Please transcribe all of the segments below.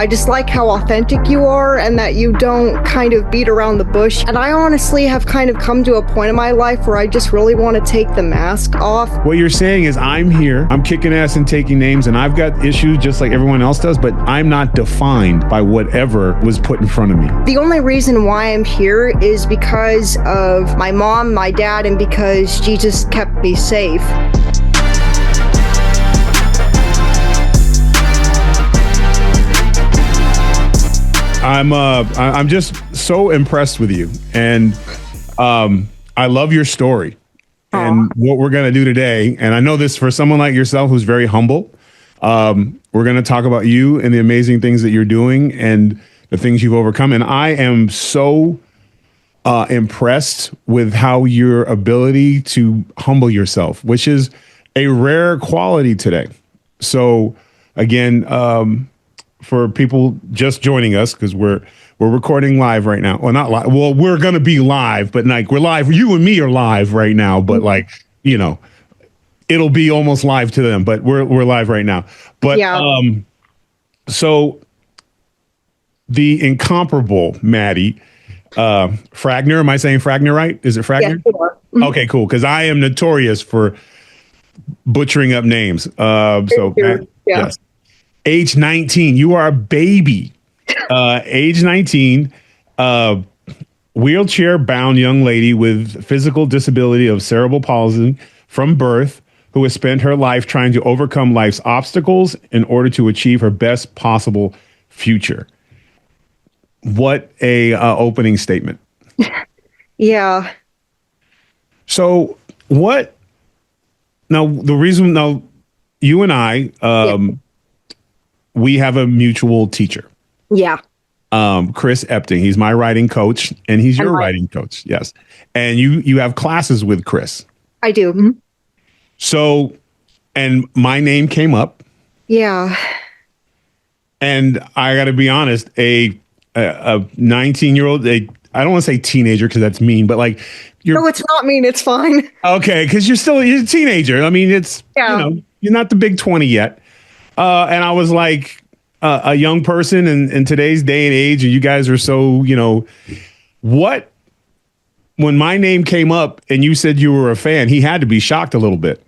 I just like how authentic you are and that you don't kind of beat around the bush. And I honestly have kind of come to a point in my life where I just really want to take the mask off. What you're saying is I'm here, I'm kicking ass and taking names, and I've got issues just like everyone else does, but I'm not defined by whatever was put in front of me. The only reason why I'm here is because of my mom, my dad, and because Jesus kept me safe. I'm just so impressed with you, and I love your story. Aww. And what we're going to do today, and I know this for someone like yourself who's very humble, we're going to talk about you and the amazing things that you're doing and the things you've overcome. And I am so impressed with how your ability to humble yourself, which is a rare quality today. So again, for people just joining us, because we're recording live right now. Well, not live. Well, we're going to be live, but like we're live. You and me are live right now, but like, you know, it'll be almost live to them, but we're live right now. But yeah. So the incomparable Maddie Fragner, am I saying Fragner right? Is it Fragner? Yeah, sure. Mm-hmm. Okay, cool. Because I am notorious for butchering up names. Yes. Age 19, you are a baby. Age 19, wheelchair-bound young lady with physical disability of cerebral palsy from birth, who has spent her life trying to overcome life's obstacles in order to achieve her best possible future. What a opening statement. Yeah. So what? Now, the reason you and I, we have a mutual teacher. Yeah. Chris Epting. He's my writing coach, and he's your writing coach. Yes. And you have classes with Chris. I do. Mm-hmm. So, and my name came up. Yeah. And I got to be honest, a 19-year-old, I don't want to say teenager because that's mean, but like no, it's not mean. It's fine. Okay. Because you're a teenager. I mean, it's, you know, you're not the big 20 yet. And I was like a young person in today's day and age, and you guys are so, you know, when my name came up and you said you were a fan, he had to be shocked a little bit.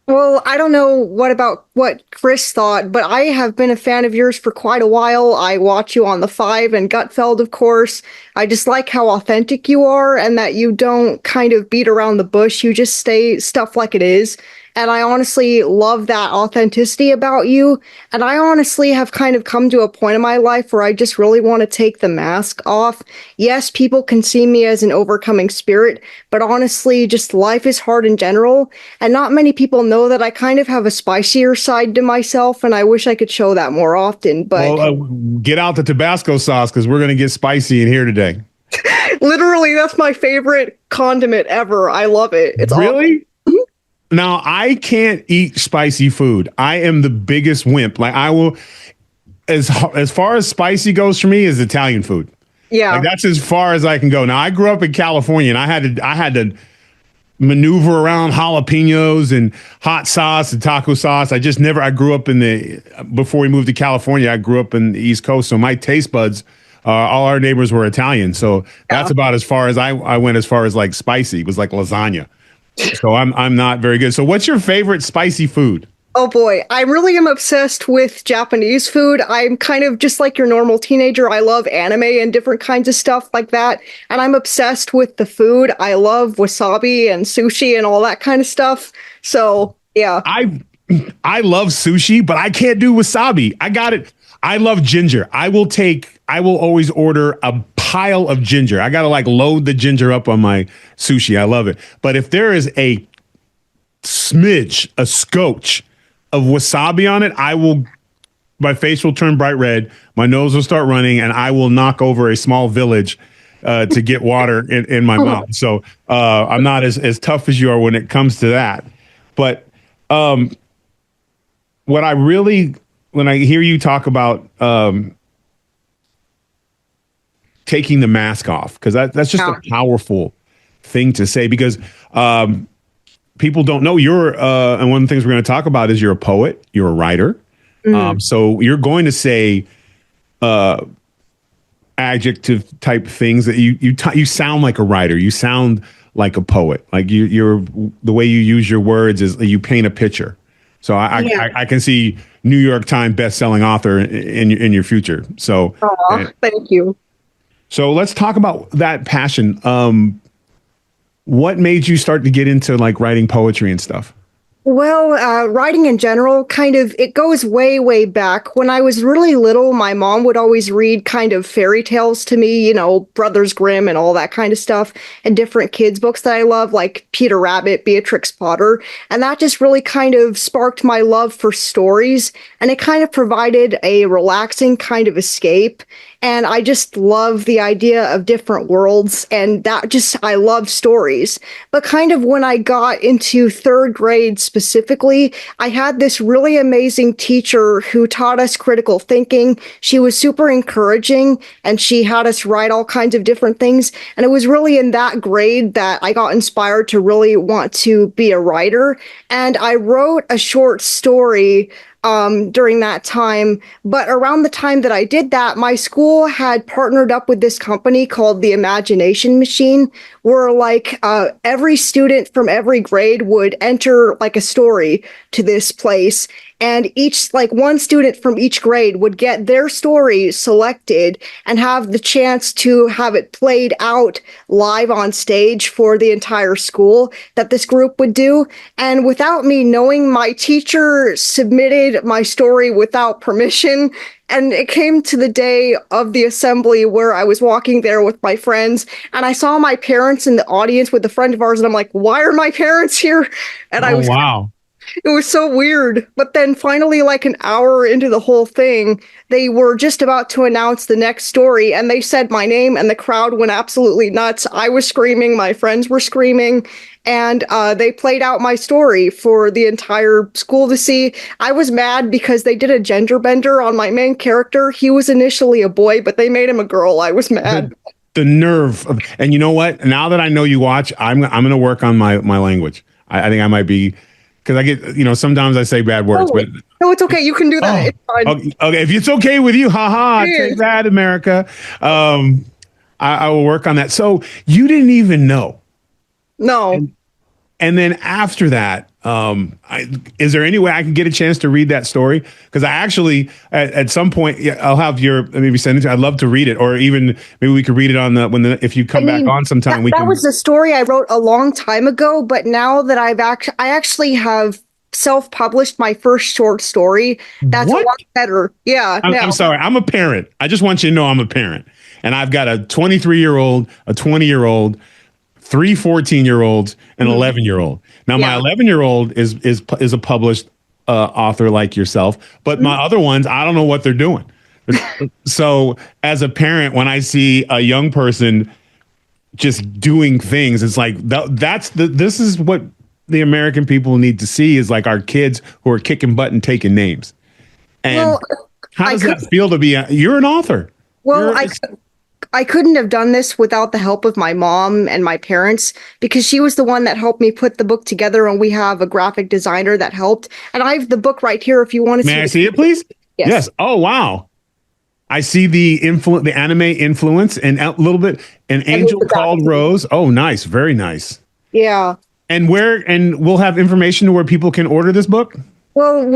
Well, I don't know what Chris thought, but I have been a fan of yours for quite a while. I watch you on The Five and Gutfeld, of course. I just like how authentic you are and that you don't kind of beat around the bush. You just say stuff like it is. And I honestly love that authenticity about you. And I honestly have kind of come to a point in my life where I just really want to take the mask off. Yes, people can see me as an overcoming spirit, but honestly, just life is hard in general. And not many people know that I kind of have a spicier side to myself, and I wish I could show that more often. But get out the Tabasco sauce, because we're going to get spicy in here today. Literally, that's my favorite condiment ever. I love it. It's really awesome. Now, I can't eat spicy food. I am the biggest wimp. Like I will, as far as spicy goes for me, is Italian food. Yeah, like that's as far as I can go. Now, I grew up in California, and I had to maneuver around jalapenos and hot sauce and taco sauce. I grew up before we moved to California, I grew up in the East Coast, so my taste buds, all our neighbors were Italian. So that's about as far as I went as far as like spicy. It was like lasagna. So I'm not very good. So what's your favorite spicy food? Oh boy, I really am obsessed with Japanese food. I'm kind of just like your normal teenager. I love anime and different kinds of stuff like that. And I'm obsessed with the food. I love wasabi and sushi and all that kind of stuff. So yeah. I love sushi, but I can't do wasabi. I got it. I love ginger. I will always order a pile of ginger. I got to like load the ginger up on my sushi. I love it. But if there is a scotch of wasabi on it, my face will turn bright red. My nose will start running, and I will knock over a small village to get water in my mouth. So I'm not as tough as you are when it comes to that. But when I hear you talk about taking the mask off, because that's just a powerful thing to say, because people don't know and one of the things we're going to talk about is you're a poet, you're a writer. So you're going to say adjective type things that you sound like a writer. You sound like a poet. Like you're the way you use your words is you paint a picture. So Yeah. I can see New York Times best-selling author in your future. So Thank you. so let's talk about that passion. What made you start to get into like writing poetry and stuff? Well, writing in general, kind of, it goes way, way back. When I was really little, my mom would always read kind of fairy tales to me, Brothers Grimm and all that kind of stuff, and different kids' books that I love, like Peter Rabbit, Beatrix Potter. And that just really kind of sparked my love for stories. And it kind of provided a relaxing kind of escape. And I just love the idea of different worlds. And I love stories. But kind of when I got into third grade specifically, I had this really amazing teacher who taught us critical thinking. She was super encouraging and she had us write all kinds of different things. And it was really in that grade that I got inspired to really want to be a writer. And I wrote a short story during that time. But around the time that I did that, my school had partnered up with this company called the Imagination Machine, where every student from every grade would enter like a story to this place. And one student from each grade would get their story selected and have the chance to have it played out live on stage for the entire school that this group would do. And without me knowing, my teacher submitted my story without permission. And it came to the day of the assembly where I was walking there with my friends and I saw my parents in the audience with a friend of ours. And I'm like, why are my parents here? And Wow. It was so weird. But then finally, like an hour into the whole thing, they were just about to announce the next story and they said my name and the crowd went absolutely nuts. I was screaming. My friends were screaming. And they played out my story for the entire school to see. I was mad because they did a gender bender on my main character. He was initially a boy, but they made him a girl. I was mad. The nerve. And you know what? Now that I know you watch, I'm going to work on my language. I think I might be... Because I get, sometimes I say bad words, but no, it's okay. You can do that. It's fine. Okay, if it's okay with you, haha, take that, America. I will work on that. So you didn't even know. No. And then after that, is there any way I can get a chance to read that story? Because I actually, at some point, I'll have maybe send it to. I'd love to read it, or even maybe we could read it on if you come back on sometime. That was a story I wrote a long time ago, but now that I actually have self-published my first short story. That's a lot better. Yeah. I'm sorry. I'm a parent. I just want you to know I'm a parent, and I've got a 23-year-old, a 20-year-old. 3 14-year-olds and 11-year-old. Now, my 11-year-old is a published author like yourself, but my other ones, I don't know what they're doing. So, as a parent, when I see a young person just doing things, it's like this is what the American people need to see is like our kids who are kicking butt and taking names. And how does that feel to be? You're an author. Well, I couldn't have done this without the help of my mom and my parents because she was the one that helped me put the book together, and we have a graphic designer that helped. And I have the book right here if you want to see it. May I see it, please? Yes. Oh, wow. I see the anime influence and a little bit an angel called Rose. Oh, nice. Very nice. Yeah. And we'll have information to where people can order this book? Well,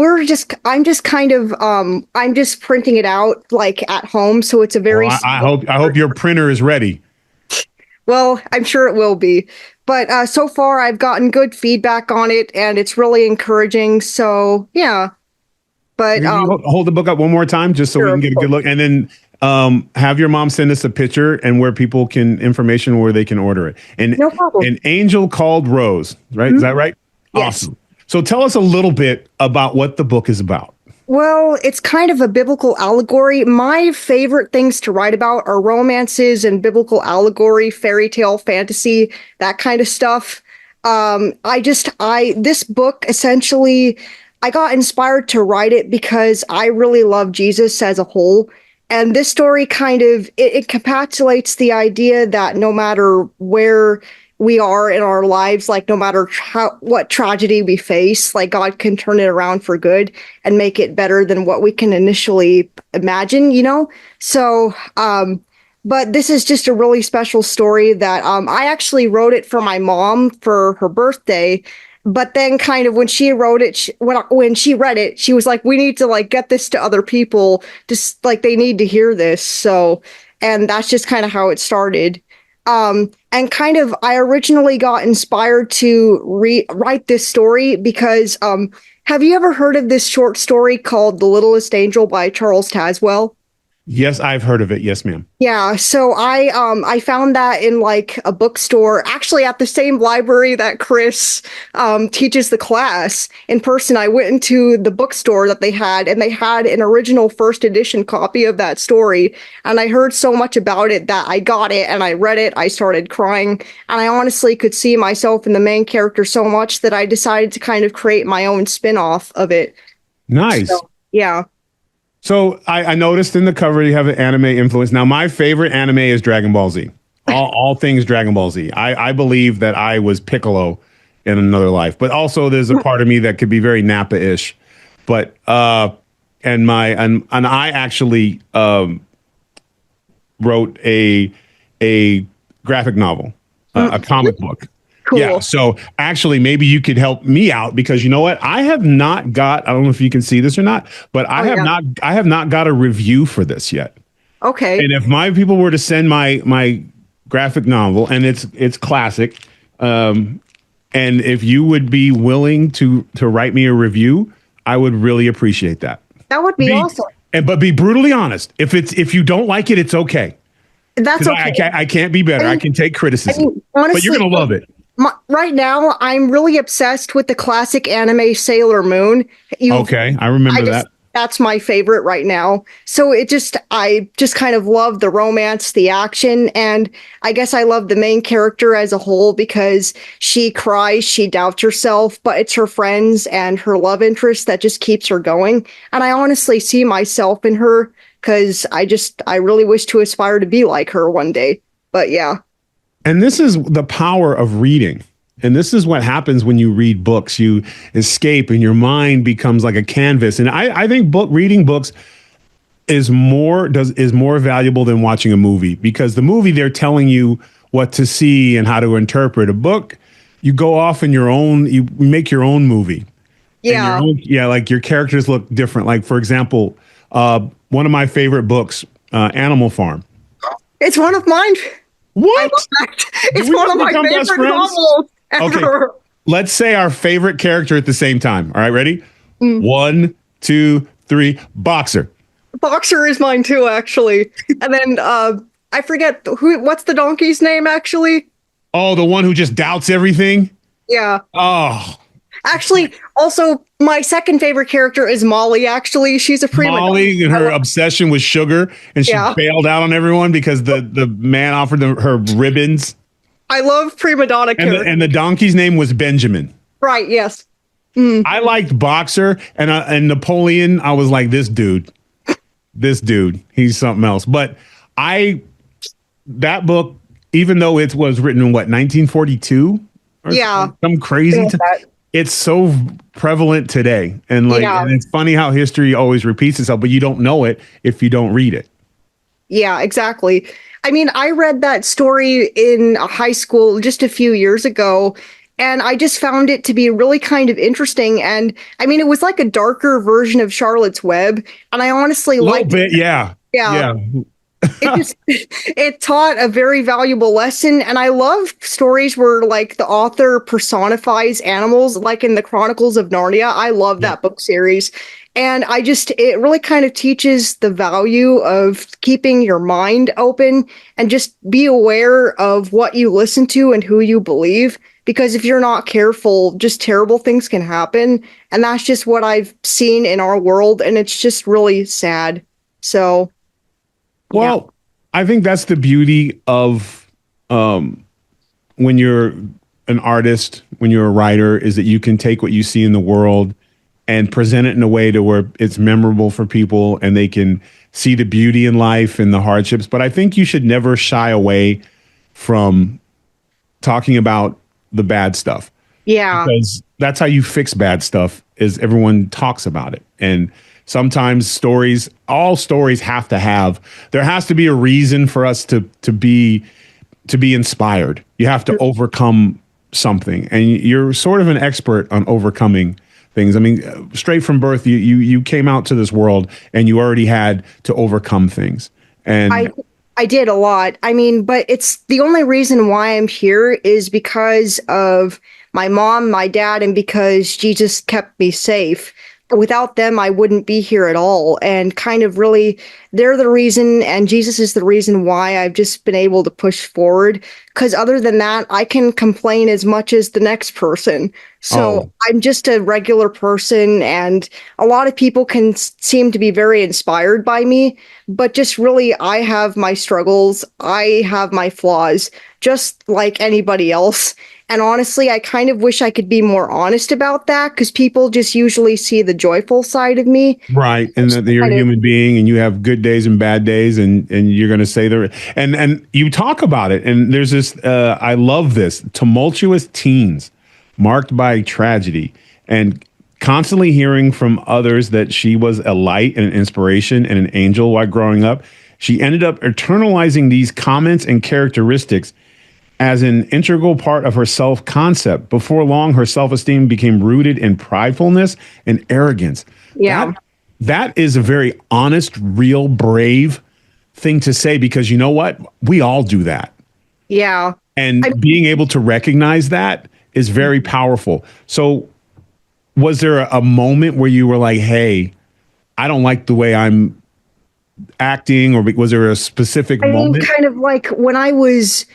I'm just printing it out like at home. So it's a very, I hope your printer is ready. Well, I'm sure it will be. But so far I've gotten good feedback on it and it's really encouraging. So yeah. But hold the book up one more time just so we can get a good look. And then have your mom send us a picture and where people information where they can order it. And no problem. An angel called Rose, right? Mm-hmm. Is that right? Yes. Awesome. So tell us a little bit about what the book is about. Well, it's kind of a biblical allegory. My favorite things to write about are romances and biblical allegory, fairy tale, fantasy, that kind of stuff. This book essentially, I got inspired to write it because I really love Jesus as a whole. And this story kind of, it encapsulates the idea that no matter where we are in our lives, like no matter what tragedy we face, like God can turn it around for good and make it better than what we can initially imagine, you know? So, but this is just a really special story that I actually wrote it for my mom for her birthday. But then kind of when she wrote it, when she read it, she was like, we need to like get this to other people, just like they need to hear this. So, and that's just kind of how it started. And kind of, I originally got inspired to write this story because have you ever heard of this short story called The Littlest Angel by Charles Tazwell? Yes, I've heard of it. Yes, ma'am. Yeah, so I found that in like a bookstore, actually at the same library that Chris teaches the class in person. I went into the bookstore that they had, and they had an original first edition copy of that story. And I heard so much about it that I got it and I read it. I started crying, and I honestly could see myself in the main character so much that I decided to kind of create my own spin-off of it. Nice. So, yeah. So I noticed in the cover you have an anime influence. Now, my favorite anime is Dragon Ball Z. All things Dragon Ball Z. I believe that I was Piccolo in another life, but also there's a part of me that could be very Nappa-ish. But and I actually wrote a graphic novel, a comic book. Cool. Yeah. So actually, maybe you could help me out because you know what? I have not got, I don't know if you can see this or not, but I have not got a review for this yet. Okay. And if my people were to send my graphic novel, and it's classic, and if you would be willing to write me a review, I would really appreciate that. That would be awesome. But be brutally honest. If you don't like it, it's okay. That's okay. I can't be better. I can take criticism. Honestly, but you're gonna love it. Right now, I'm really obsessed with the classic anime Sailor Moon. Okay, I remember that. That's my favorite right now. So I just kind of love the romance, the action, and I guess I love the main character as a whole because she cries, she doubts herself, but it's her friends and her love interest that just keeps her going. And I honestly see myself in her because I really wish to aspire to be like her one day. But yeah. And this is the power of reading. And this is what happens when you read books. You escape and your mind becomes like a canvas. And I think reading books is more valuable than watching a movie, because the movie, they're telling you what to see and how to interpret. A book, you go off in you make your own movie. Yeah. Like your characters look different. Like, for example, one of my favorite books, Animal Farm. It's one of mine. What? It's one of my favorite novels ever. Okay. Let's say our favorite character at the same time. All right, ready? 1, 2, 3. Boxer. Boxer is mine too, actually. And then I forget what's the donkey's name, actually? Oh, the one who just doubts everything? Yeah. Oh. Actually, also, my second favorite character is Molly, actually. She's a prima donna. Molly and her obsession with sugar, and she bailed out on everyone because the man offered her ribbons. I love prima donna characters. And the donkey's name was Benjamin. Right, yes. I liked Boxer, and Napoleon, I was like, this dude, he's something else. But that book, even though it was written in, 1942? Yeah. Some crazy it's so prevalent today. And and it's funny how history always repeats itself, but you don't know it if you don't read it. Yeah, exactly. I mean, I read that story in high school just a few years ago, and I just found it to be really kind of interesting. And I mean, it was like a darker version of Charlotte's Web, and I honestly liked it. Yeah. It taught a very valuable lesson, and I love stories where like the author personifies animals, like in the Chronicles of Narnia. I love that book series. And it really kind of teaches the value of keeping your mind open and just be aware of what you listen to and who you believe. Because if you're not careful, just terrible things can happen. And that's just what I've seen in our world. And it's just really sad. So, well, I think that's the beauty of when you're an artist, when you're a writer, is that you can take what you see in the world and present it in a way to where it's memorable for people and they can see the beauty in life and the hardships. But I think you should never shy away from talking about the bad stuff, Yeah. because that's how you fix bad stuff, is everyone talks about it. And sometimes all stories there has to be a reason for us to be inspired. You have to overcome something, and you're sort of an expert on overcoming things. I mean, straight from birth, you came out to this world and you already had to overcome things. I And I did a lot. I mean, but it's the only reason why I'm here is because of my mom, my dad, and because Jesus kept me safe. Without them, I wouldn't be here at all. And kind of really, they're the reason, and Jesus is the reason why I've just been able to push forward. Because other than that, I can complain as much as the next person. So oh, I'm just a regular person, and a lot of people can seem to be very inspired by me. But just really, I have my struggles, I have my flaws, just like anybody else. And honestly, I kind of wish I could be more honest about that because people just usually see the joyful side of me. right. And Which that you're a kind of, human being and you have good days and bad days, and you're going to say and you talk about it. And there's this, I love this, tumultuous teens marked by tragedy, and constantly hearing from others that she was a light and an inspiration and an angel while growing up. She ended up internalizing these comments and characteristics as an integral part of her self concept. Before long, her self esteem became rooted in pridefulness and arrogance. yeah, That that is a very honest, real, brave thing to say, because you know what? We all do that. yeah. I And being able to recognize that is very powerful. So, was there a moment where you were like, hey, I don't like the way I'm acting? Or was there a specific I mean, moment? kind of like when I was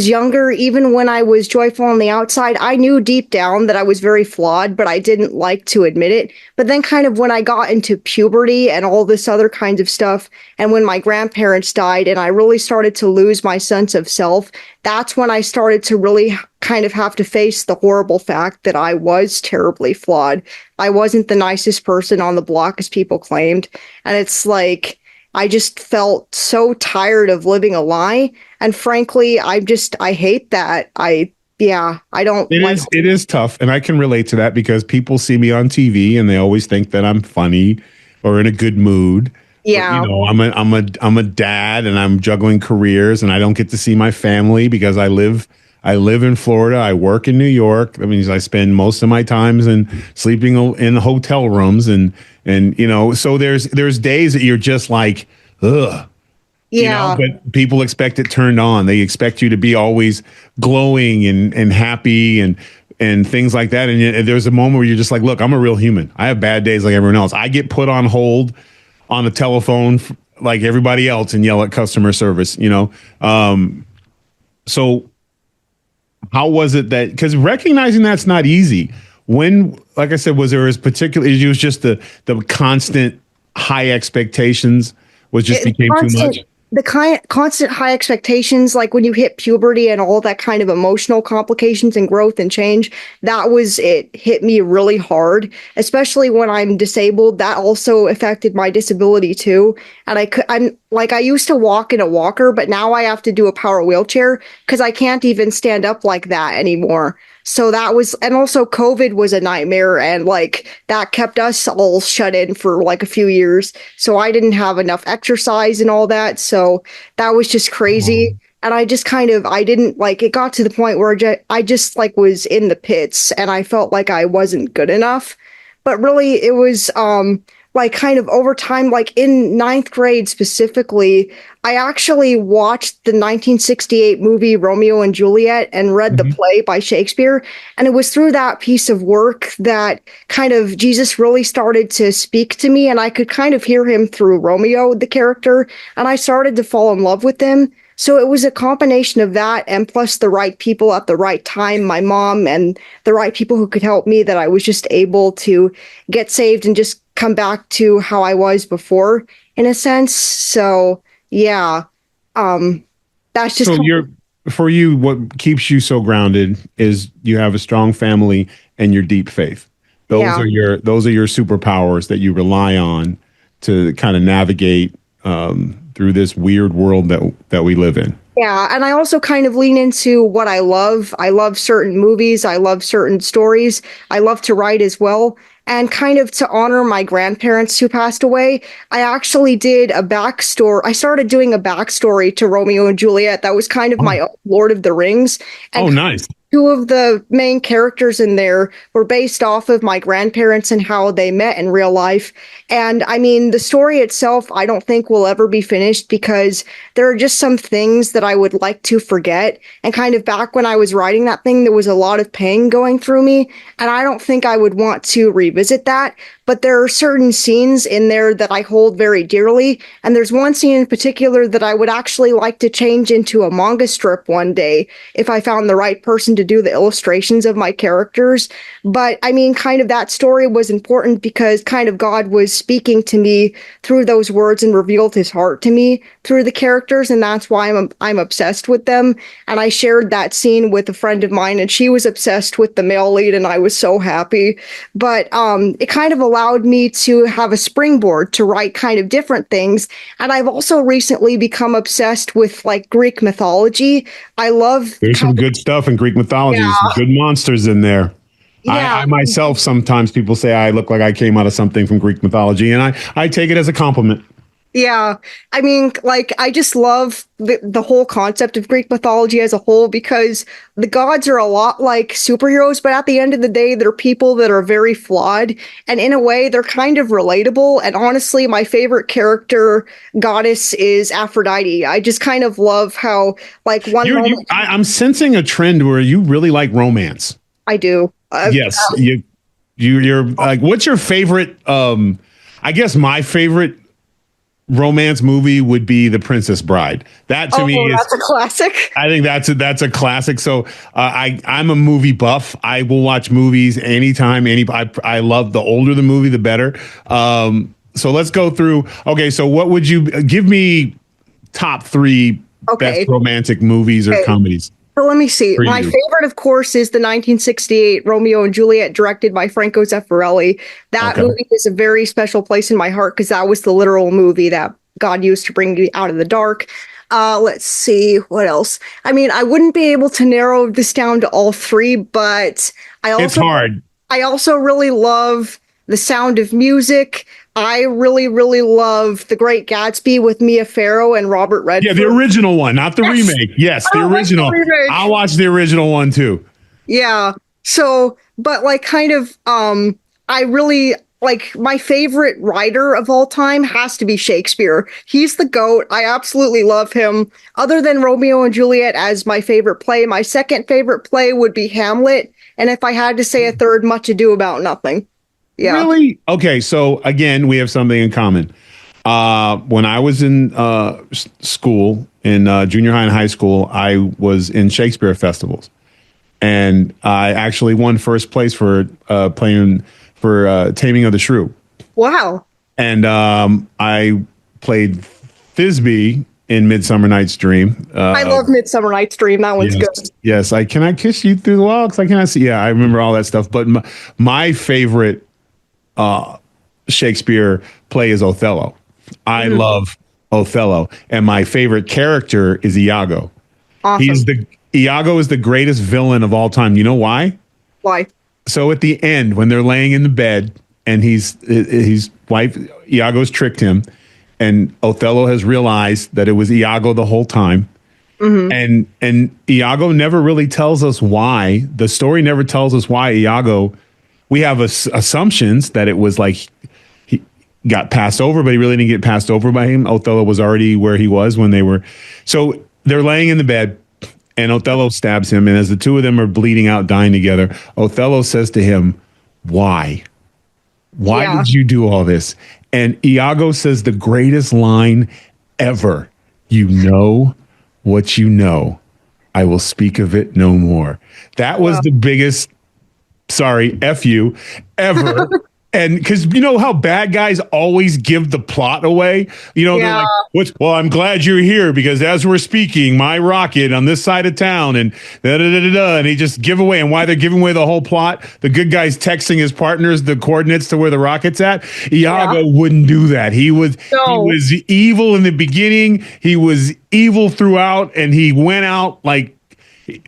younger, even when I was joyful on the outside, I knew deep down that I was very flawed, but I didn't like to admit it. But then kind of when I got into puberty and all this other kinds of stuff, and when my grandparents died and I really started to lose my sense of self, that's when I started to really kind of have to face the horrible fact that I was terribly flawed. I wasn't the nicest person on the block as people claimed. And it's like I just felt so tired of living a lie. And frankly, I hate that. Yeah, I don't It like, is it is tough, and I can relate to that because people see me on TV and they always think that I'm funny or in a good mood. But yeah, I'm a dad, and I'm juggling careers, and I don't get to see my family because I live in Florida. I work in New York. That means I spend most of my times in sleeping in hotel rooms, and so there's days that you're just like, ugh. yeah. But people expect it turned on. They expect you to be always glowing and happy and things like that. And there's a moment where you're just like, look, I'm a real human. I have bad days like everyone else. I get put on hold on the telephone like everybody else and yell at customer service. So how was it that, because recognizing that's not easy. When, like I said, was there it was just the constant high expectations was just It, became too constant much? the constant high expectations, like when you hit puberty and all that kind of emotional complications and growth and change, it hit me really hard, especially when I'm disabled. That also affected my disability too. And I'm like, I used to walk in a walker, but now I have to do a power wheelchair because I can't even stand up like that anymore. So that was, and also COVID was a nightmare, and like that kept us all shut in for like a few years. So I didn't have enough exercise and all that. So that was just crazy. And I just kind of, I didn't like, it got to the point where I just like was in the pits and I felt like I wasn't good enough. But really, it was, like kind of over time, like in ninth grade specifically, I actually watched the 1968 movie Romeo and Juliet and read the Mhm. play by Shakespeare. And it was through that piece of work that kind of Jesus really started to speak to me. And I could kind of hear him through Romeo, the character. And I started to fall in love with him. So it was a combination of that and plus the right people at the right time, my mom and the right people who could help me, that I was just able to get saved and just come back to how I was before, in a sense. So yeah, um, that's just So for you, what keeps you so grounded is you have a strong family and your deep faith. Those yeah. are your superpowers that you rely on to kind of navigate through this weird world that we live in. Yeah, and I also kind of lean into what I love. I love certain movies, I love certain stories. I love to write as well. And kind of to honor my grandparents who passed away, I actually did a backstory. I started doing a backstory to Romeo and Juliet that was kind of Oh, my own Lord of the Rings. And oh, nice. two of the main characters in there were based off of my grandparents and how they met in real life. And I mean, the story itself, I don't think will ever be finished because there are just some things that I would like to forget. And kind of back when I was writing that thing, there was a lot of pain going through me. And I don't think I would want to revisit that. But there are certain scenes in there that I hold very dearly. And there's one scene in particular that I would actually like to change into a manga strip one day if I found the right person to do the illustrations of my characters. But I mean, kind of that story was important because kind of God was speaking to me through those words and revealed his heart to me through the characters. And that's why I'm obsessed with them. And I shared that scene with a friend of mine and she was obsessed with the male lead and I was so happy. But it kind of allowed me to have a springboard to write kind of different things. And I've also recently become obsessed with like Greek mythology. I love There's some good stuff in Greek mythology. There's some yeah, good monsters in there. yeah. I myself, sometimes people say I look like I came out of something from Greek mythology, and I take it as a compliment. Yeah, I mean, like, I just love the whole concept of Greek mythology as a whole because the gods are a lot like superheroes, but at the end of the day, they're people that are very flawed. And in a way, they're kind of relatable. And honestly, my favorite character goddess is Aphrodite. I just kind of love how, like, one moment I'm sensing a trend where you really like romance. I do. Yes, you're like, what's your favorite? I guess my favorite romance movie would be The Princess Bride. That to me is that's a classic. I think that's a classic. So I'm a movie buff. I will watch movies anytime. I love the older the movie, the better. So let's go through. Okay, so what would you give me? Top three Okay. best romantic movies or Okay. comedies So let me see. for My you. favorite, of course, is the 1968 Romeo and Juliet, directed by Franco Zeffirelli. That Okay, movie is a very special place in my heart because that was the literal movie that God used to bring me out of the dark. Let's see what else. I mean, I wouldn't be able to narrow this down to all three, but I it's also hard. I also really love The Sound of Music. I really, really love The Great Gatsby with Mia Farrow and Robert Yeah, Redford. the original one, not the remake. Yes, I the don't like the original. remake. I'll watch the original one too. Yeah. So, but like kind of I really like my favorite writer of all time has to be Shakespeare. He's the GOAT. I absolutely love him. Other than Romeo and Juliet as my favorite play, my second favorite play would be Hamlet. And if I had to say a third, Much Ado About Nothing. Yeah. Really? Okay, so again, we have something in common. When I was in school, in junior high and high school, I was in Shakespeare festivals, and I actually won first place for playing for Taming of the Shrew. Wow. And I played Thisbe in Midsummer Night's Dream. I love Midsummer Night's Dream. That one's Yes, good. yes. I Can I kiss you through the wall? Because I cannot see. Yeah, I remember all that stuff. But my favorite Shakespeare play is Othello. I love Othello, and my favorite character is Iago. Awesome. Iago is the greatest villain of all time. You know why? Why? So at the end, when they're laying in the bed, and his wife Iago's tricked him, and Othello has realized that it was Iago the whole time. And Iago never really tells us why. The story never tells us why Iago. We have assumptions that it was like he got passed over, but he really didn't get passed over by him. Othello was already where he was when they were. So they're laying in the bed, and Othello stabs him. And as the two of them are bleeding out, dying together, Othello says to him, "Why? Why Yeah. did you do all this?" And Iago says the greatest line ever. "You know what you know. I will speak of it no more." That was Wow. the biggest, sorry, F you, ever And because you know how bad guys always give the plot away, they're Yeah. like, well, I'm glad you're here because as we're speaking, my rocket on this side of town and da da da da da, and he just give away. And why they're giving away the whole plot? The good guy's texting his partners the coordinates to where the rocket's at. Iago wouldn't do that. He was No. evil in the beginning. He was evil throughout, and he went out like,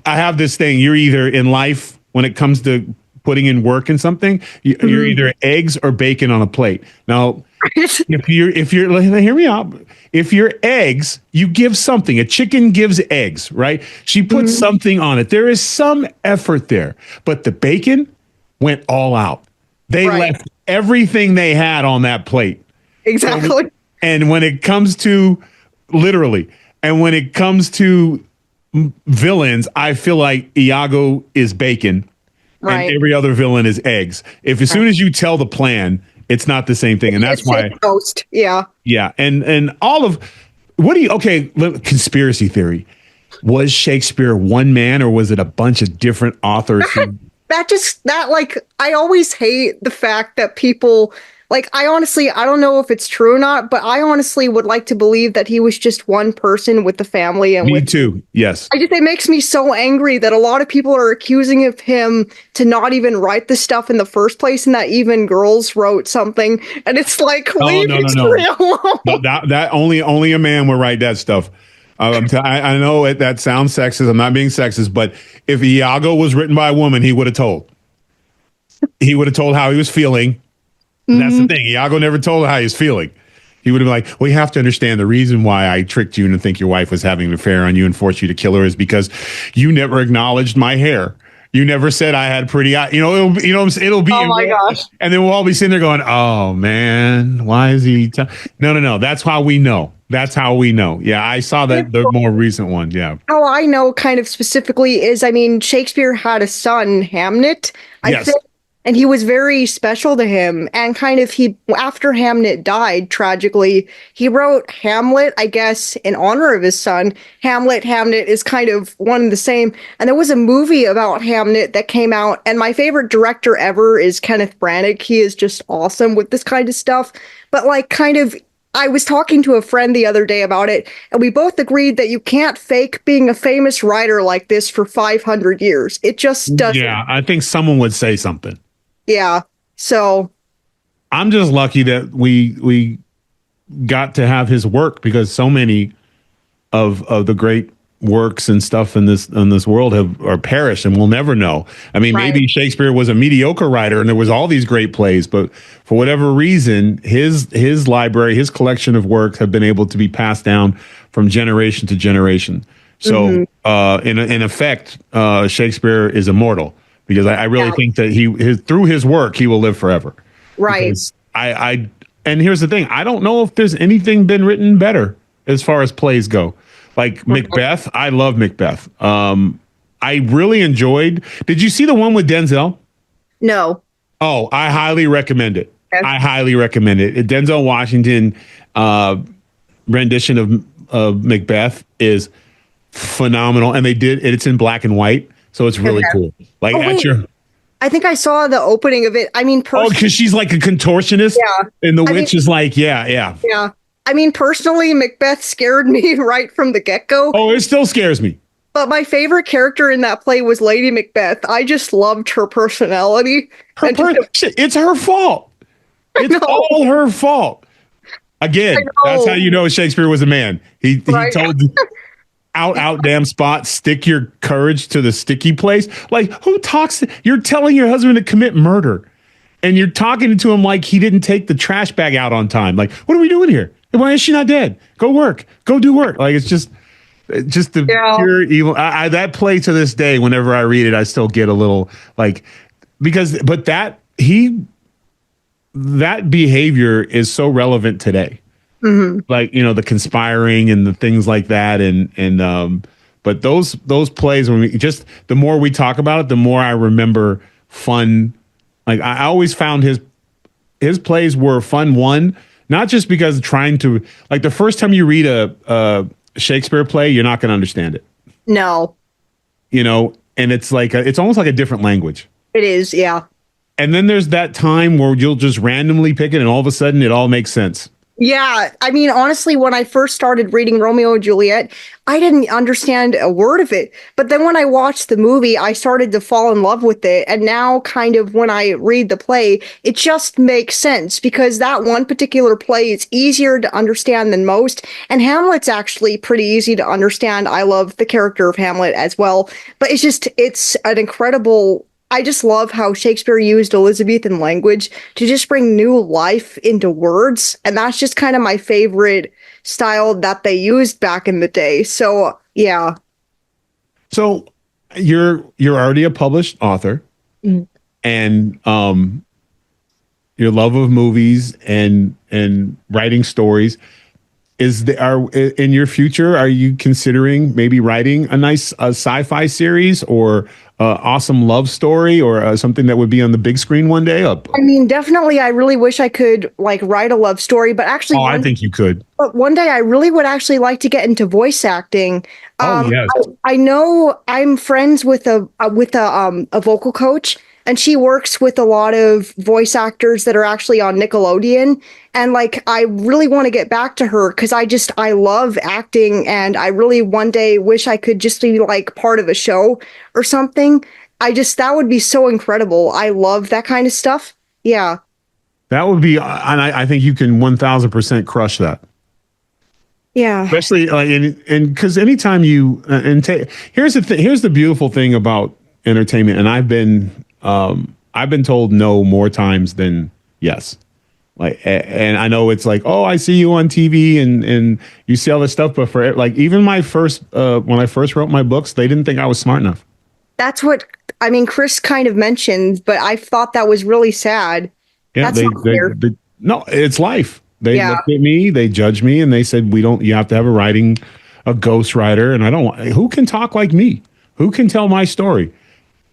I have this thing. You're either in life when it comes to putting in work in something, you're either eggs or bacon on a plate. Now, if you're, hear me out. If you're eggs, you give something. A chicken gives eggs, right? She puts something on it. There is some effort there, but the bacon went all out. They left everything they had on that plate. Exactly. And when it comes to literally, and when it comes to villains, I feel like Iago is bacon. Right. And every other villain is eggs. If as soon as you tell the plan, it's not the same thing, and that's why. Ghost. Yeah. Yeah, and all of conspiracy theory. Was Shakespeare one man, or was it a bunch of different authors? I always hate the fact that people I don't know if it's true or not, but I honestly would like to believe that he was just one person with the family and Me too. Yes. It makes me so angry that a lot of people are accusing of him to not even write the stuff in the first place, and that even girls wrote something, and it's like, leave history alone. No, that only a man would write that stuff. I know that sounds sexist. I'm not being sexist, but if Iago was written by a woman, he would have told. He would have told how he was feeling. And that's the thing. Iago never told her how he was feeling. He would have been like, well, you have to understand the reason why I tricked you and think your wife was having an affair on you and forced you to kill her is because you never acknowledged my hair. You never said I had pretty eyes. It'll be. Oh my gosh. And then we'll all be sitting there going, oh man, why is he? No. That's how we know. That's how we know. Yeah, I saw that the more recent one. Yeah. How I know kind of specifically is, Shakespeare had a son, Hamlet. I think. And he was very special to him. And after Hamlet died, tragically, he wrote Hamlet, I guess, in honor of his son. Hamlet is kind of one and the same. And there was a movie about Hamlet that came out. And my favorite director ever is Kenneth Branagh. He is just awesome with this kind of stuff. But I was talking to a friend the other day about it, and we both agreed that you can't fake being a famous writer like this for 500 years. It just doesn't. Yeah, I think someone would say something. Yeah. So I'm just lucky that we got to have his work, because so many of the great works and stuff in this world are perished, and we'll never know. Maybe Shakespeare was a mediocre writer and there was all these great plays, but for whatever reason, his library, his collection of works have been able to be passed down from generation to generation. So in effect, Shakespeare is immortal. Because I really think that through his work, he will live forever. Right. Because and here's the thing. I don't know if there's anything been written better as far as plays go. Like Macbeth. I love Macbeth. I really enjoyed. Did you see the one with Denzel? No. Oh, I highly recommend it. Okay. I highly recommend it. Denzel Washington rendition of Macbeth is phenomenal. And it's in black and white. So it's really cool. I think I saw the opening of it. Because she's like a contortionist. Yeah. And the witch is like, yeah. Yeah. Personally, Macbeth scared me right from the get-go. Oh, it still scares me. But my favorite character in that play was Lady Macbeth. I just loved her personality. It's her fault. It's all her fault. Again, that's how you know Shakespeare was a man. He told out damn spot, stick your courage to the sticky place. Like, who talks? You're telling your husband to commit murder, and you're talking to him like he didn't take the trash bag out on time. Like, what are we doing here? Why is she not dead? Go work. Go do work. Like, it's just the pure evil. That play to this day, whenever I read it, I still get a little but that behavior is so relevant today. Mm-hmm. The conspiring and the things like that. But those plays, the more we talk about it, the more I remember fun. Like, I always found his plays were fun. One, not just because trying to, the first time you read a Shakespeare play, you're not going to understand it. No. And it's it's almost like a different language. It is. Yeah. And then there's that time where you'll just randomly pick it and all of a sudden it all makes sense. Yeah, I mean, honestly, when I first started reading Romeo and Juliet, I didn't understand a word of it. But then when I watched the movie, I started to fall in love with it. And now, kind of, when I read the play, it just makes sense because that one particular play is easier to understand than most. And Hamlet's actually pretty easy to understand. I love the character of Hamlet as well. But it's an incredible. I just love how Shakespeare used Elizabethan language to just bring new life into words. And that's just kind of my favorite style that they used back in the day. So, yeah. So you're already a published author, and your love of movies and writing stories in your future, are you considering maybe writing a nice sci-fi series or awesome love story or something that would be on the big screen one day? I mean, definitely, I really wish I could like write a love story, but actually, I think you could. But one day I really would actually like to get into voice acting. Yes. I know I'm friends with a vocal coach, and she works with a lot of voice actors that are actually on Nickelodeon. And like, I really want to get back to her because I love acting, and I really one day wish I could just be like part of a show or something. That would be so incredible. I love that kind of stuff. Yeah. That would be, and I think you can 1000% crush that. Yeah. Especially like, and because anytime you, here's the beautiful thing about entertainment. And I've been told no more times than yes. Like, and I know it's like, oh, I see you on TV and you see all this stuff. But for like, even when I first wrote my books, they didn't think I was smart enough. That's what, I mean, Chris kind of mentioned, but I thought that was really sad. Yeah. That's not fair. No, it's life. They Yeah. looked at me, they judged me, and they said, you have to have a ghostwriter. And I don't want, who can talk like me? Who can tell my story?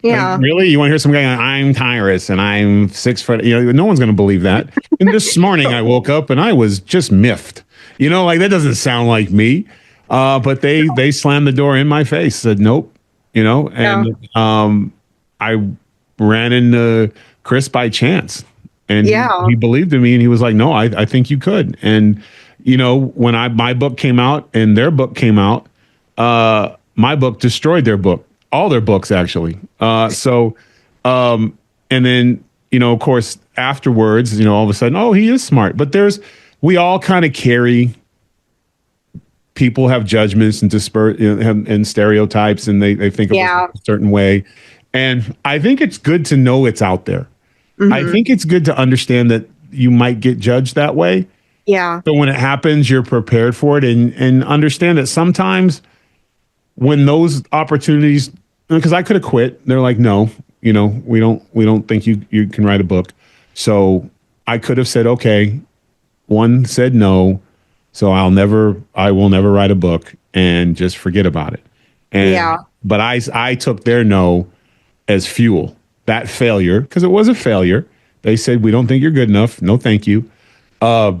Yeah. Like, really? You want to hear some guy, I'm Tyrus and I'm 6 foot, no one's going to believe that. And this morning I woke up and I was just miffed, like that doesn't sound like me. But they slammed the door in my face, said, nope, and I ran into Chris by chance. And he believed in me, and he was like, no, I think you could. And, when my book came out and their book came out, my book destroyed their book, all their books, actually. And then, of course, afterwards, all of a sudden, oh, he is smart. But we all kind of carry, people have judgments and and stereotypes, and they think of us a certain way. And I think it's good to know it's out there. Mm-hmm. I think it's good to understand that you might get judged that way. Yeah. So when it happens, you're prepared for it and understand that sometimes when those opportunities, because I could have quit, they're like, no, we don't think you can write a book. So I could have said, okay, one said no, so I will never write a book and just forget about it. But I took their no as fuel. That failure, because it was a failure. They said, we don't think you're good enough. No, thank you. But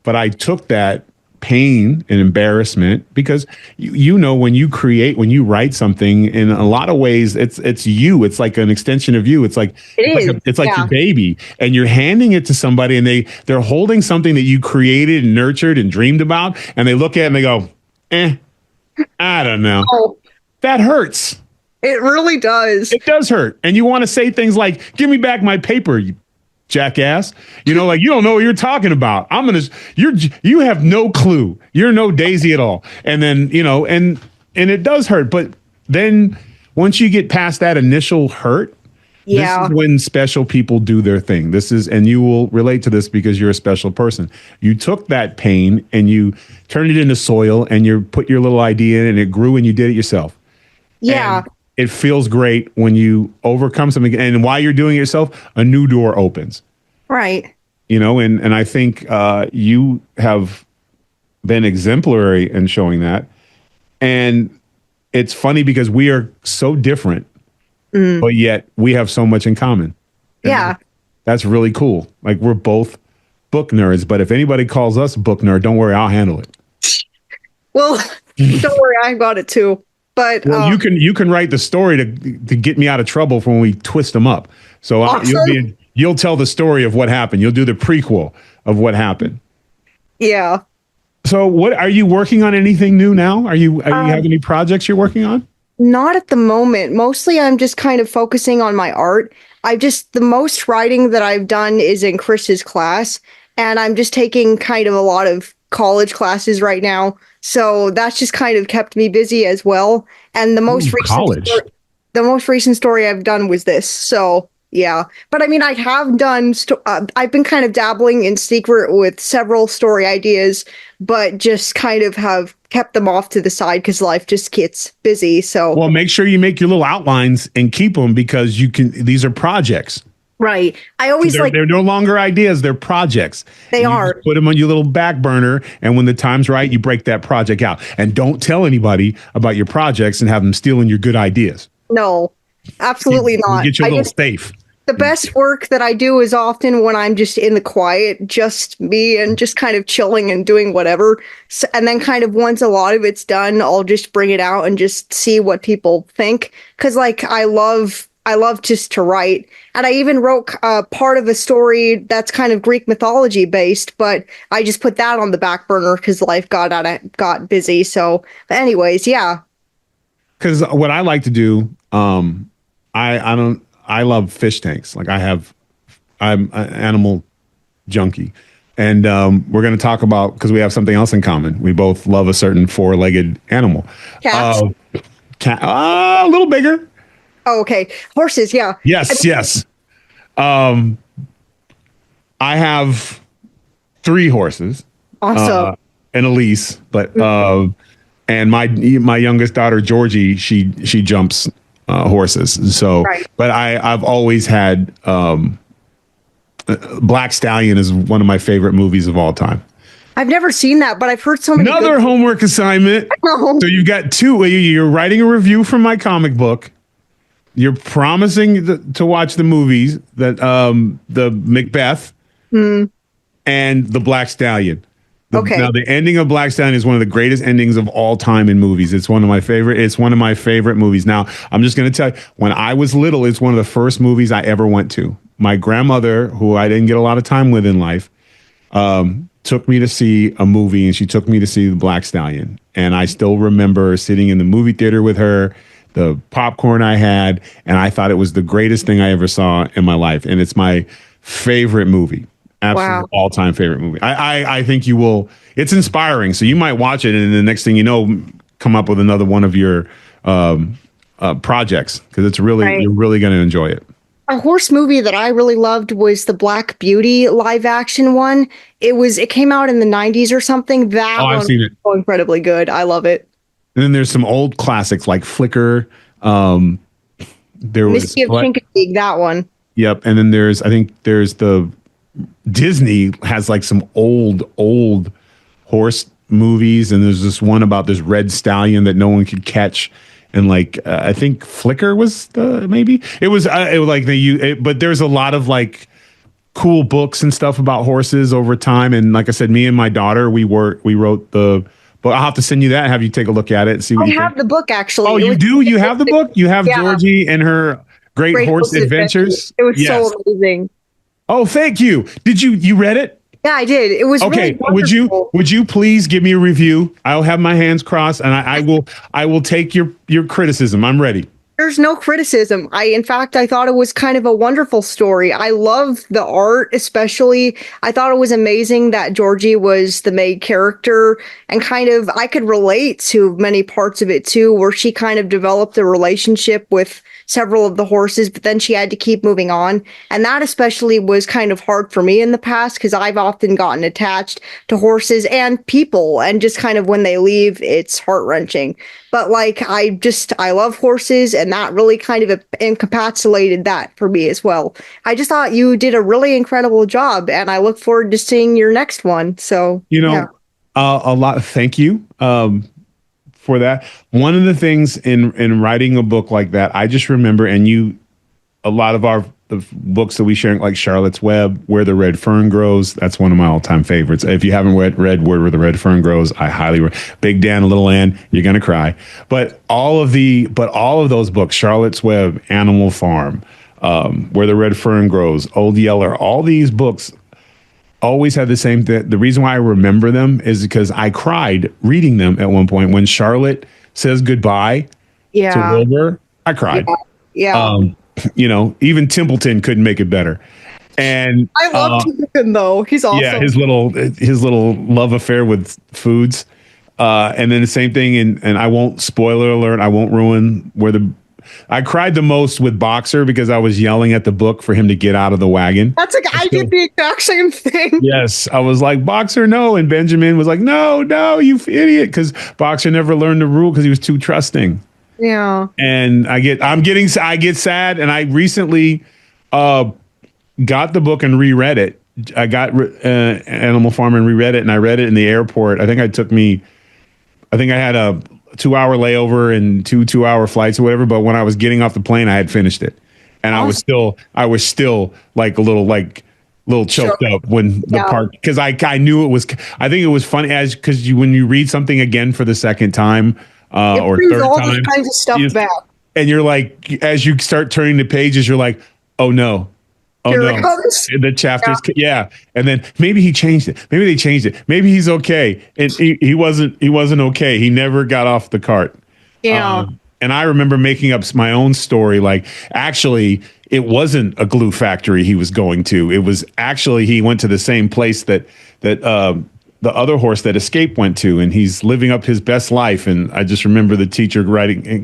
I took that pain and embarrassment because when you write something, in a lot of ways, it's you. It's like an extension of you. It's like your baby, and you're handing it to somebody, and they're holding something that you created and nurtured and dreamed about, and they look at it and they go, I don't know. Oh. That hurts. It really does. It does hurt. And you want to say things like, give me back my paper, you jackass. Like, you don't know what you're talking about. You have no clue. You're no Daisy at all. And then, and it does hurt. But then once you get past that initial hurt, this is when special people do their thing. And you will relate to this because you're a special person. You took that pain and you turned it into soil, and you put your little idea in, and it grew, and you did it yourself. Yeah. And it feels great when you overcome something, and while you're doing it yourself, a new door opens. Right. And I think you have been exemplary in showing that. And it's funny because we are so different, but yet we have so much in common. And that's really cool. Like, we're both book nerds, but if anybody calls us book nerd, don't worry, I'll handle it. Well, don't worry, I got it too. But you can write the story to get me out of trouble for when we twist them up. So Awesome. you'll tell the story of what happened. You'll do the prequel of what happened. Yeah. So what are you working on anything new now? Are you have Um, any projects you're working on? Not at the moment. Mostly I'm just kind of focusing on my art. The most writing that I've done is in Chris's class, and I'm just taking kind of a lot of college classes right now. So that's just kind of kept me busy as well. And Ooh, college. the most recent story I've done was this. So yeah, but I mean, I have I've been kind of dabbling in secret with several story ideas, but just kind of have kept them off to the side because life just gets busy. So Well, make sure you make your little outlines and keep them because these are projects. right, I always They're no longer ideas, they're projects. they And you just are. put them on your little back burner, and when the time's right, you break that project out. And don't tell anybody about your projects and have them stealing your good ideas. No, absolutely You not. get your little safe. The best work that I do is often when I'm just in the quiet, just me and just kind of chilling and doing whatever. And then kind of once a lot of it's done, I'll just bring it out and just see what people think. Cause like I love just to write. And I even wrote part of a story that's kind of Greek mythology based, but I just put that on the back burner because life got busy. So, but anyways, yeah. Because what I like to do, I don't I love fish tanks. I'm an animal junkie, and we're going to talk about because we have something else in common. We both love a certain four-legged animal. Cats. Cat, a little bigger. Oh, okay. Horses. Yeah. Yes, yes. I have three horses Awesome. and a lease, but and my youngest daughter Georgie, she jumps horses. So, Right. but I've always had Black Stallion is one of my favorite movies of all time. I've never seen that, but I've heard so many Another good. homework assignment. Oh, So you've got two. You're writing a review for my comic book. You're promising to watch the movies that the Macbeth and the Black Stallion. okay. Now the ending of Black Stallion is one of the greatest endings of all time in movies. It's one of my favorite. It's one of my favorite movies. Now I'm just going to tell you, when I was little, it's one of the first movies I ever went to. My grandmother, who I didn't get a lot of time with in life, took me to see a movie, and she took me to see the Black Stallion. And I still remember sitting in the movie theater with her, the popcorn I had, and I thought it was the greatest thing I ever saw in my life. And it's my favorite movie. Absolute Wow. all-time favorite movie. I think you will. It's inspiring. So you might watch it, and the next thing you know, come up with another one of your projects because Right. you're really going to enjoy it. A horse movie that I really loved was the Black Beauty live action one. It came out in the 90s or something. That Oh, I've one seen was it. so incredibly good. I love it. And then there's some old classics like Flicker. There was Misty of Chincoteague, that one. Yep. And then I think there's the Disney has like some old horse movies. And there's this one about this red stallion that no one could catch. And like, I think Flicker was maybe it was like but there's a lot of like cool books and stuff about horses over time. And like I said, me and my daughter, we wrote the, but I'll have to send you that and have you take a look at it and see what I you have think. the book actually. Oh, It you was do? You have the book? You have Yeah. Georgie and her great Great horse Horse adventures? It was Yes. so amazing. Oh, thank you. Did you read it? Yeah, I did. It was Okay. really wonderful. Would you please give me a review? I'll have my hands crossed and I will take your criticism. I'm ready. There's no criticism. In fact, I thought it was kind of a wonderful story. I love the art, especially. I thought it was amazing that Georgie was the main character and kind of, I could relate to many parts of it too, where she kind of developed a relationship with several of the horses, but then she had to keep moving on. And that especially was kind of hard for me in the past because I've often gotten attached to horses and people, and just kind of when they leave, it's heart-wrenching. But like, I love horses, and that really kind of encapsulated that for me as well. I just thought you did a really incredible job, and I look forward to seeing your next one. So, yeah. A lot. Thank you for that. One of the things in writing a book like that, I just remember, and a lot of the books that we share, like Charlotte's Web, Where the Red Fern Grows. That's one of my all-time favorites. If you haven't read Where the Red Fern Grows, I highly Big Dan and Little Ann, you're gonna cry. But all of those books, Charlotte's Web, Animal Farm, Where the Red Fern Grows, Old Yeller, all these books always had the same thing. The reason why I remember them is because I cried reading them at one point when Charlotte says goodbye to Yeah. Wilbur. I cried. Yeah. Yeah. Even Templeton couldn't make it better. And I love Templeton though. He's yeah, awesome. his little love affair with foods. And then the same thing and I won't spoiler alert, I won't ruin I cried the most with Boxer because I was yelling at the book for him to get out of the wagon. That's like I did the exact same thing. Yes, I was like, Boxer, no. And Benjamin was like, no, you idiot. Because Boxer never learned the rule because he was too trusting. Yeah. And I get sad. And I recently got the book and reread it. I got Animal Farm and reread it. And I read it in the airport. I think I had a 2-hour layover and 2-hour flights or whatever. But when I was getting off the plane, I had finished it. And awesome. I was still like a little choked up when the part, because I knew it was, I think it was funny because when you read something again for the second time or third all time, these kinds of stuff back. And you're like, as you start turning the pages, you're like, oh no. Here it comes. The chapters. Yeah. And then maybe he changed it. Maybe they changed it. Maybe he's okay. And he wasn't okay. He never got off the cart. Yeah. And I remember making up my own story. Like, actually, it wasn't a glue factory he was going to. It was actually he went to the same place that the other horse that escaped went to, and he's living up his best life. And I just remember the teacher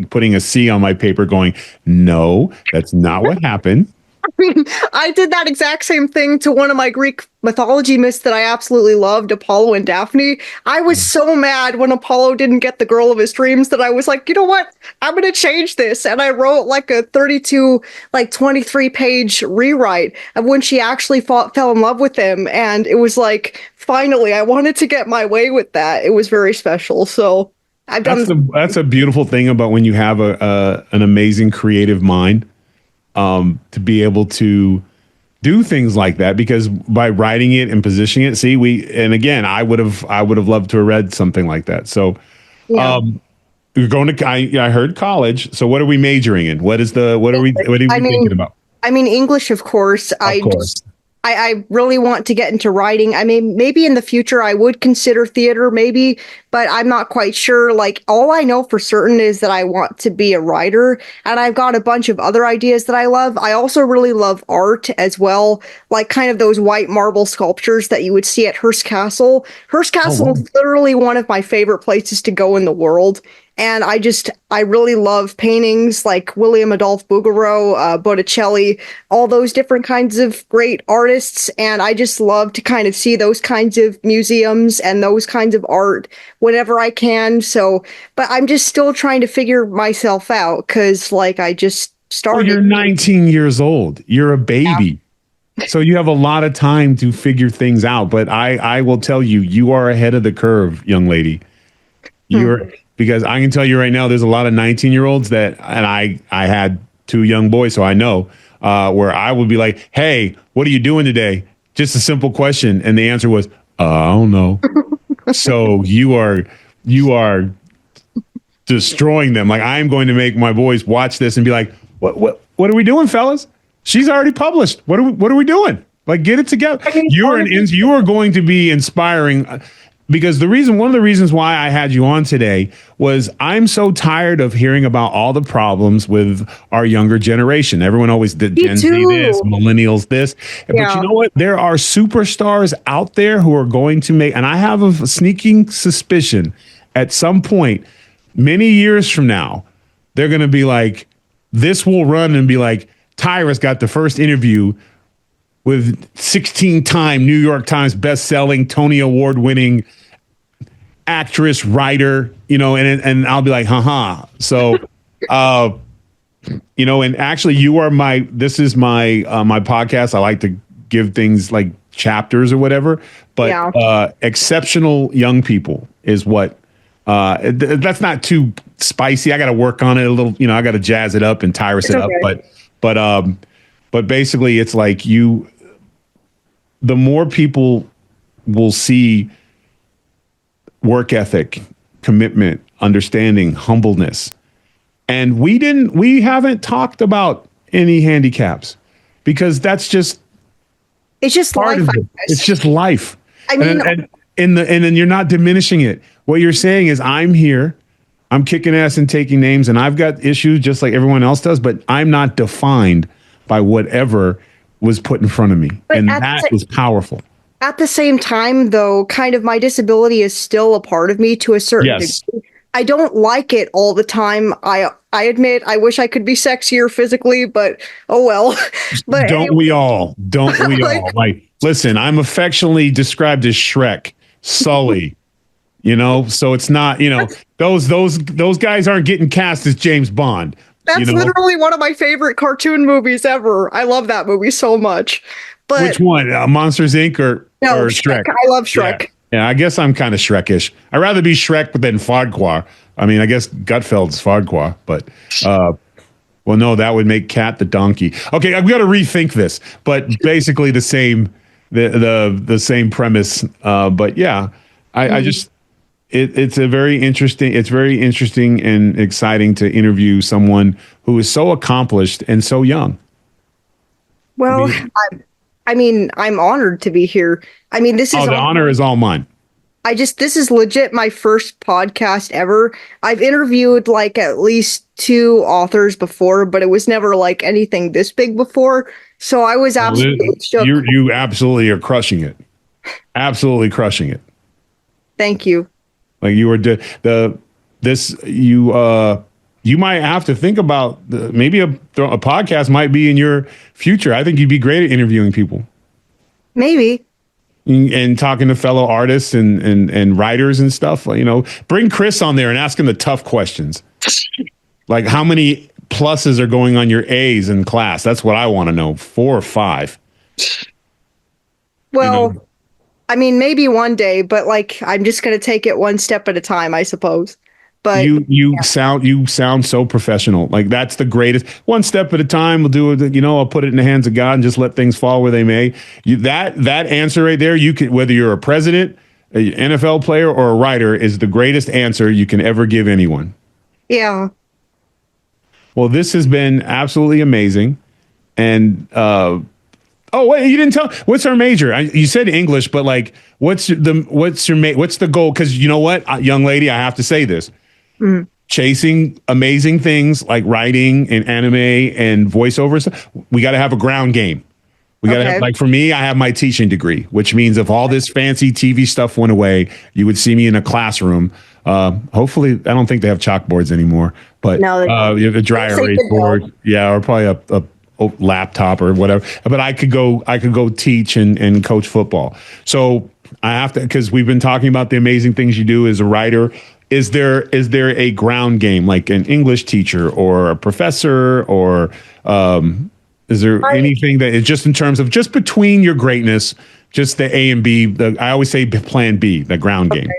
putting a C on my paper, going, "No, that's not what happened." I mean, I did that exact same thing to one of my Greek mythology myths that I absolutely loved, Apollo and Daphne. I was so mad when Apollo didn't get the girl of his dreams that I was like, you know what? I'm going to change this. And I wrote like a 23-page rewrite of when she actually fell in love with him. And it was like, finally, I wanted to get my way with that. It was very special. So I've done. That's a beautiful thing about when you have an amazing creative mind. To be able to do things like that, because by writing it and positioning it, I would have loved to have read something like that. So, you're going to, I heard college. So what are we majoring in? What are we thinking about? I mean, English, of course. I really want to get into writing. I mean, maybe in the future I would consider theater, maybe, but I'm not quite sure. Like, all I know for certain is that I want to be a writer, and I've got a bunch of other ideas that I love. I also really love art as well, like kind of those white marble sculptures that you would see at Hearst Castle. Hearst Castle is literally one of my favorite places to go in the world. And I really love paintings like William Adolphe Bouguereau, Botticelli, all those different kinds of great artists. And I just love to kind of see those kinds of museums and those kinds of art whenever I can. So, but I'm just still trying to figure myself out because, like, I just started. Well, you're 19 years old. You're a baby. Yeah. So you have a lot of time to figure things out. But I will tell you, you are ahead of the curve, young lady. Because I can tell you right now, there's a lot of 19-year-olds and I had 2 young boys, so I know, where I would be like, hey, what are you doing today? Just a simple question. And the answer was, I don't know. So you are destroying them. Like, I'm going to make my boys watch this and be like, what are we doing, fellas? She's already published. What are we doing? Like, get it together. You are going to be inspiring. Because one of the reasons why I had you on today was I'm so tired of hearing about all the problems with our younger generation. Everyone always did Gen Z this, millennials this. Yeah. But you know what? There are superstars out there who are going to make, and I have a sneaking suspicion at some point, many years from now, they're going to be like, this will run and be like, Tyrus got the first interview with 16-time New York Times best-selling, Tony Award-winning actress, writer, and I'll be like, haha. So, and actually this is my podcast. I like to give things like chapters or whatever, but exceptional young people is what, that's not too spicy. I got to work on it a little, I got to jazz it up and Tyrus it up, but basically it's like the more people will see work ethic, commitment, understanding, humbleness. And we haven't talked about any handicaps, because that's just It's just part life, of I it. guess. It's just life. I mean, And then you're not diminishing it. What you're saying is, I'm here, I'm kicking ass and taking names, and I've got issues just like everyone else does, but I'm not defined by whatever was put in front of me. But And that is powerful. at the same time, though, kind of my disability is still a part of me to a certain Yes. degree. I don't like it all the time. I admit I wish I could be sexier physically, but oh well. But Don't anyway, we all? Don't we Like- all? Like, listen, I'm affectionately described as Shrek, Sully. So it's not, those guys aren't getting cast as James Bond. that's literally one of my favorite cartoon movies ever. I love that movie so much. But Which one? Monsters Inc. or Shrek? I love Shrek. Yeah, I guess I'm kind of Shrekish. I'd rather be Shrek than Farquhar. I mean, I guess Gutfeld's Farquhar, but well, no, that would make Cat the donkey. Okay, I've got to rethink this, but basically the same premise. But yeah, I just it's very interesting and exciting to interview someone who is so accomplished and so young. Well, I'm honored to be here. I mean, this is the honor is all mine. this is legit my first podcast ever. I've interviewed like at least 2 authors before, but it was never like anything this big before. So I was absolutely shook. You absolutely are crushing it. Absolutely crushing it. Thank you. Like you were you might have to think about maybe a podcast might be in your future. I think you'd be great at interviewing people. Maybe. And talking to fellow artists and writers and stuff. Bring Chris on there and ask him the tough questions. Like, how many pluses are going on your A's in class? That's what I want to know. 4 or 5. Well, I mean, maybe one day, but like, I'm just going to take it one step at a time, I suppose. But you sound so professional. Like, that's the greatest. One step at a time. We'll do it. I'll put it in the hands of God and just let things fall where they may. That answer right there, you can, whether you're a president, an NFL player, or a writer, is the greatest answer you can ever give anyone. Yeah. Well, this has been absolutely amazing. And oh wait, you didn't tell. What's our major? You said English, but like, what's the goal? Because you know what, young lady, I have to say this. Mm-hmm. Chasing amazing things like writing and anime and voiceover stuff, we got to have a ground game. We got to have, like, for me, I have my teaching degree, which means if all this fancy TV stuff went away, you would see me in a classroom. Hopefully, I don't think they have chalkboards anymore, but you have a dry erase board, or probably a laptop or whatever. But I could go teach and coach football. So I have to, because we've been talking about the amazing things you do as a writer. Is there a ground game, like an English teacher or a professor, or is there anything that is just in terms of just between your greatness, just the A and B? I always say plan B, the ground game.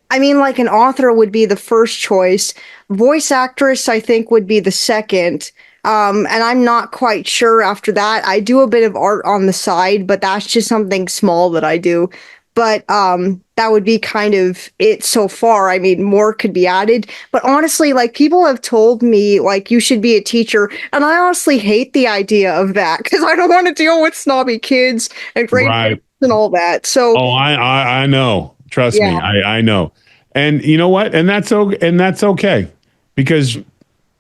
I mean, like, an author would be the first choice. Voice actress, I think, would be the second. And I'm not quite sure after that. I do a bit of art on the side, but that's just something small that I do. But that would be kind of it so far. I mean, more could be added. But honestly, like, people have told me, like, you should be a teacher. And I honestly hate the idea of that because I don't want to deal with snobby kids and grade and all that. So, I know. Trust me, I know. And you know what? And that's okay, because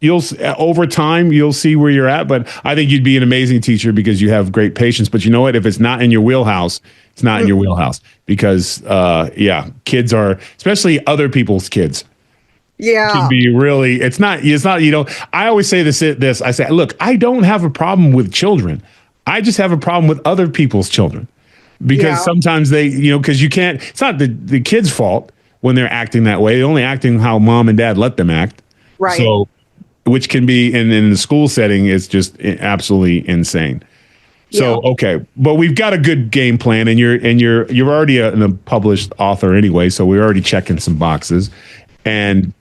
over time you'll see where you're at. But I think you'd be an amazing teacher because you have great patience. But you know what? If it's not in your wheelhouse, it's not in your wheelhouse, because kids are, especially other people's kids. Yeah. Can be really, it's not, I always say this, I say, look, I don't have a problem with children. I just have a problem with other people's children, because sometimes they, because you can't, it's not the kid's fault when they're acting that way. They're only acting how mom and dad let them act. Right. So, which can be in the school setting is just absolutely insane. So, okay, but we've got a good game plan, and you're already a published author anyway, so we're already checking some boxes, and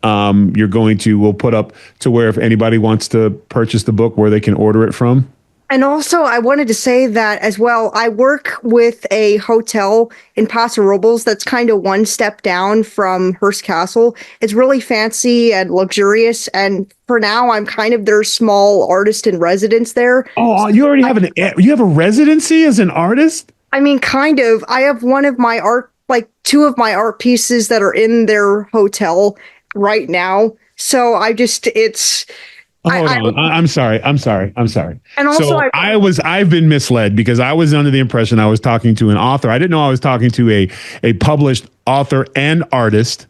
we'll put up to where if anybody wants to purchase the book, where they can order it from. And also, I wanted to say that as well. I work with a hotel in Paso Robles that's kind of one step down from Hearst Castle. It's really fancy and luxurious. And for now, I'm kind of their small artist in residence there. Oh, you already have you have a residency as an artist? I mean, kind of. I have one of my art, like two of my art pieces that are in their hotel right now. So it's. Hold on. I'm sorry. And also, So I've been misled because I was under the impression I was talking to an author. I didn't know I was talking to a published author and artist.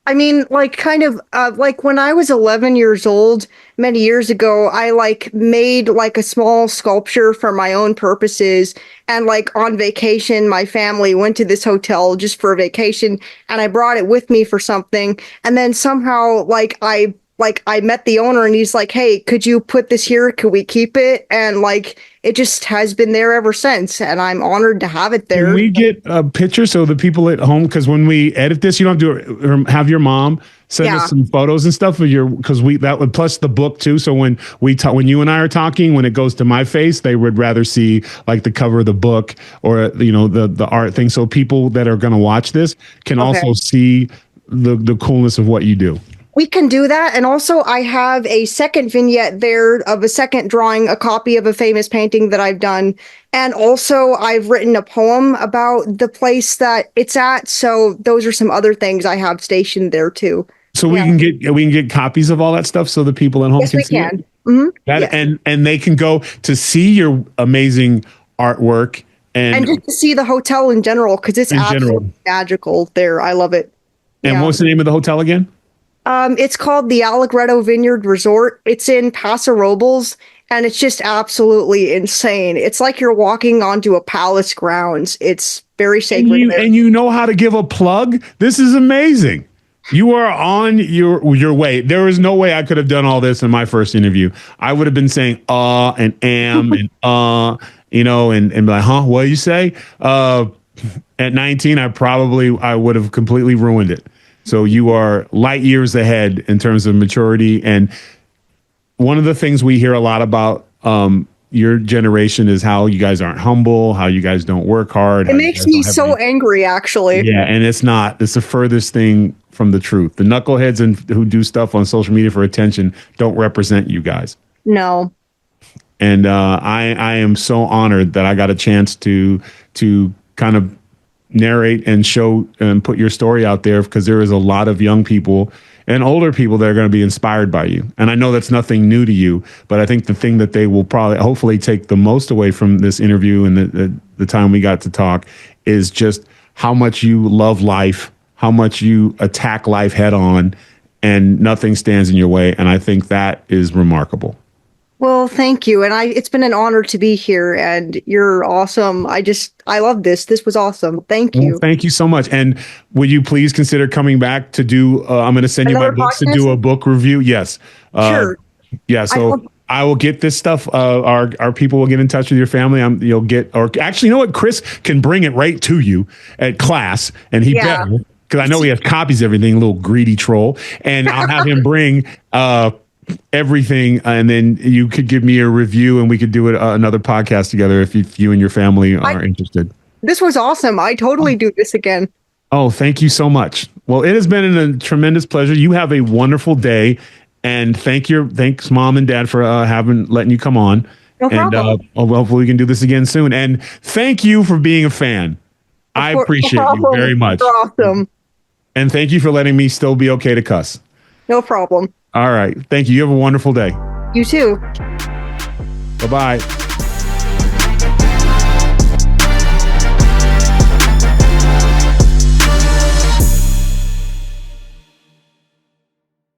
I mean, like kind of like when I was 11 years old, many years ago, I like made like a small sculpture for my own purposes. And like on vacation, my family went to this hotel just for a vacation and I brought it with me for something. And then somehow I met the owner and he's like, "Hey, could you put this here? Could we keep it?" And like, it just has been there ever since. And I'm honored to have it there. Can we get a picture so the people at home, because when we edit this, you don't have to have your mom send us some photos and stuff of because that would plus the book too. So when when you and I are talking, when it goes to my face, they would rather see like the cover of the book or, the art thing. So people that are going to watch this can also see the coolness of what you do. We can do that. And also, I have a second vignette there of a second drawing, a copy of a famous painting that I've done. And also, I've written a poem about the place that it's at. So those are some other things I have stationed there too. So we can get copies of all that stuff so the people at home can see it. Mm-hmm. And they can go to see your amazing artwork and just to see the hotel in general, because it's absolutely magical there. I love it. And what's the name of the hotel again? It's called the Allegretto Vineyard Resort. It's in Paso Robles, and it's just absolutely insane. It's like you're walking onto a palace grounds. It's very sacred. And you know how to give a plug? This is amazing. You are on your way. There is no way I could have done all this in my first interview. I would have been saying and am and and be like, huh, what do you say? At 19, I would have completely ruined it. So you are light years ahead in terms of maturity. And one of the things we hear a lot about your generation is how you guys aren't humble, how you guys don't work hard. It makes me so angry, actually. Yeah, and it's the furthest thing from the truth. The knuckleheads who do stuff on social media for attention don't represent you guys. No. And I am so honored that I got a chance to kind of narrate and show and put your story out there, because there is a lot of young people and older people that are going to be inspired by you. And I know that's nothing new to you, but I think the thing that they will hopefully take the most away from this interview and the time we got to talk is just how much you love life, how much you attack life head on, and nothing stands in your way. And I think that is remarkable. Well, thank you. And it's been an honor to be here, and you're awesome. I love this. This was awesome. Thank you. Well, thank you so much. And would you please consider coming back to do, I'm going to send you my books to do a book review. Yes. Sure. Yeah. So I will get this stuff. Our people will get in touch with your family. Or actually, you know what? Chris can bring it right to you at class, and he better, because I know he has copies of everything, little greedy troll. And I'll have him bring, everything, and then you could give me a review and we could do another podcast together if you and your family are interested. This was awesome. I totally do this again. Oh, thank you so much. Well, it has been a tremendous pleasure. You have a wonderful day, and thanks mom and dad for letting you come on. No problem. And hopefully we can do this again soon. And thank you for being a fan. I appreciate you very much. You're awesome. And thank you for letting me still be okay to cuss. No problem. All right. Thank you. You have a wonderful day. You too. Bye-bye.